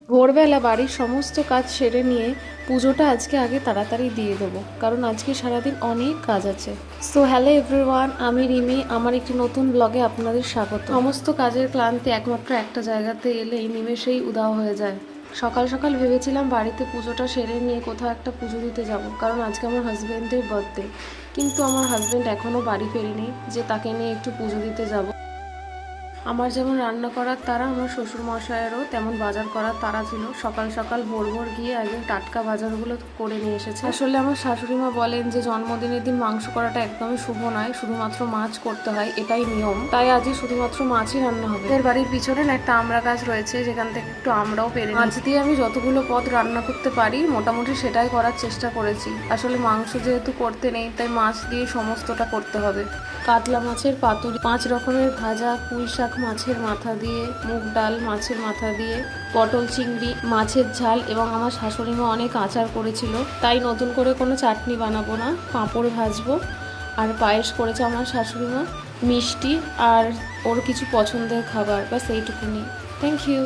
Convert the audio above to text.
ভোরবেলা বাড়ির সমস্ত কাজ সেরে নিয়ে পুজোটা আজকে আগে তাড়াতাড়ি দিয়ে দেবো, কারণ আজকে সারাদিন অনেক কাজ আছে। সো হ্যালো এভরিওয়ান, আমি রিমি। আমার একটি নতুন ব্লগে আপনাদের স্বাগত। সমস্ত কাজের ক্লান্তি একমাত্র একটা জায়গাতে এলেই নিমেষেই উধাও হয়ে যায়। সকাল সকাল ভেবেছিলাম বাড়িতে পুজোটা সেরে নিয়ে কোথাও একটা পুজো দিতে যাব, কারণ আজকে আমার হাজব্যান্ডের বার্থডে। কিন্তু আমার হাজব্যান্ড এখনও বাড়ি ফেরেনি যে তাকে নিয়ে একটু পুজো দিতে যাব। আমার যেমন রান্না করার তাড়া, আমার শ্বশুরমশাইয়েরও তেমন বাজার করার তাড়া ছিল। সকাল সকাল ভোর ভোর গিয়ে একদিন টাটকা বাজারগুলো করে নিয়ে এসেছে। আসলে আমার শাশুড়িমা বলেন যে জন্মদিনের দিন মাংস করাটা একদমই শুভ নয়, শুধুমাত্র মাছ করতে হয়, এটাই নিয়ম। তাই আজই শুধুমাত্র মাছই রান্না হবে। এর বাড়ির পিছনে একটা আমড়া গাছ রয়েছে, যেখান থেকে একটু আমরাও পেরে মাছ দিয়ে আমি যতগুলো পদ রান্না করতে পারি মোটামুটি সেটাই করার চেষ্টা করেছি। আসলে মাংস যেহেতু করতে নেই, তাই মাছ দিয়ে সমস্তটা করতে হবে। কাতলা মাছের পাতুরি, 5 রকমের ভাজা, পুঁই শাক মাছের মাথা দিয়ে, মুগ ডাল মাছের মাথা দিয়ে, পটল চিংড়ি, মাছের ঝাল, এবং আমার শাশুড়িমা অনেক আচার করেছিল, তাই নতুন করে কোনো চাটনি বানাবো না, পাঁপড় ভাজবো। আর পায়েস করেছে আমার শাশুড়িমা, মিষ্টি আর ওর কিছু পছন্দের খাবার, ব্যাস এইটুকুনি। Thank you.